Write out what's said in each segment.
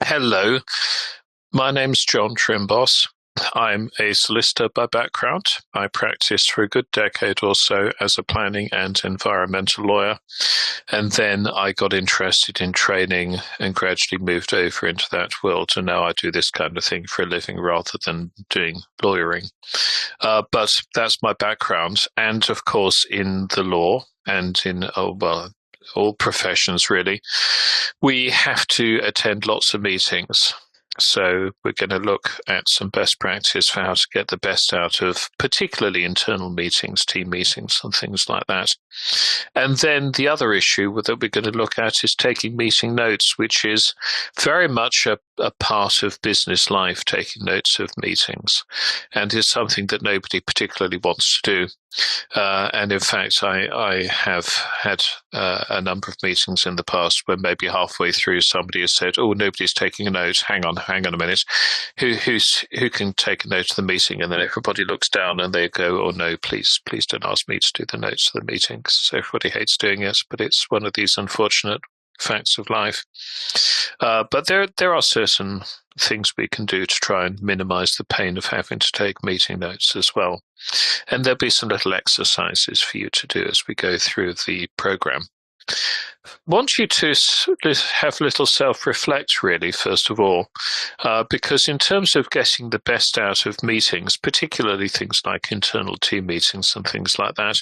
Hello, my name's John Trimboss. I'm a solicitor by background. I practiced for a good decade or so as a planning and environmental lawyer, and then I got interested in training and gradually moved over into that world. And now I do this kind of thing for a living rather than doing lawyering. But that's my background. And of course, in the law and in, all professions really, we have to attend lots of meetings. So we're going to look at some best practice for how to get the best out of particularly internal meetings, team meetings, and things like that. And then the other issue that we're going to look at is taking meeting notes, which is very much a part of business life, taking notes of meetings, and is something that nobody particularly wants to do. And in fact, I have had a number of meetings in the past where maybe halfway through somebody has said, "Oh, nobody's taking a note. Hang on a minute. Who can take a note of the meeting?" And then everybody looks down and they go, "Oh no, please don't ask me to do the notes of the meeting." So everybody hates doing it, but it's one of these unfortunate facts of life. But there are certain things we can do to try and minimize the pain of having to take meeting notes as well. And there'll be some little exercises for you to do as we go through the program. Want you to have a little self-reflect, really, first of all, because in terms of getting the best out of meetings, particularly things like internal team meetings and things like that,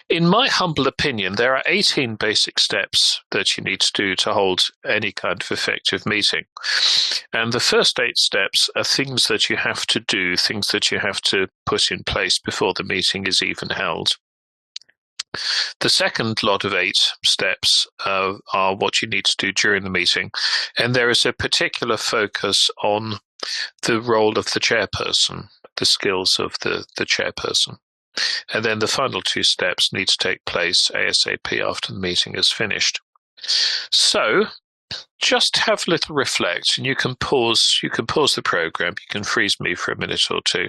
in my humble opinion, there are 18 basic steps that you need to do to hold any kind of effective meeting. And the first 8 steps are things that you have to do, things that you have to put in place before the meeting is even held. The second lot of 8 steps are what you need to do during the meeting, and there is a particular focus on the role of the chairperson, the skills of the chairperson. And then the final 2 steps need to take place ASAP after the meeting is finished. So just have a little reflect, and you can pause the program, you can freeze me for a minute or two.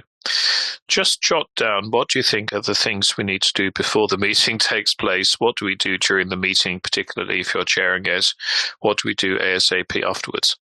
Just jot down, what do you think are the things we need to do before the meeting takes place? What do we do during the meeting, particularly if you're chairing it? What do we do ASAP afterwards?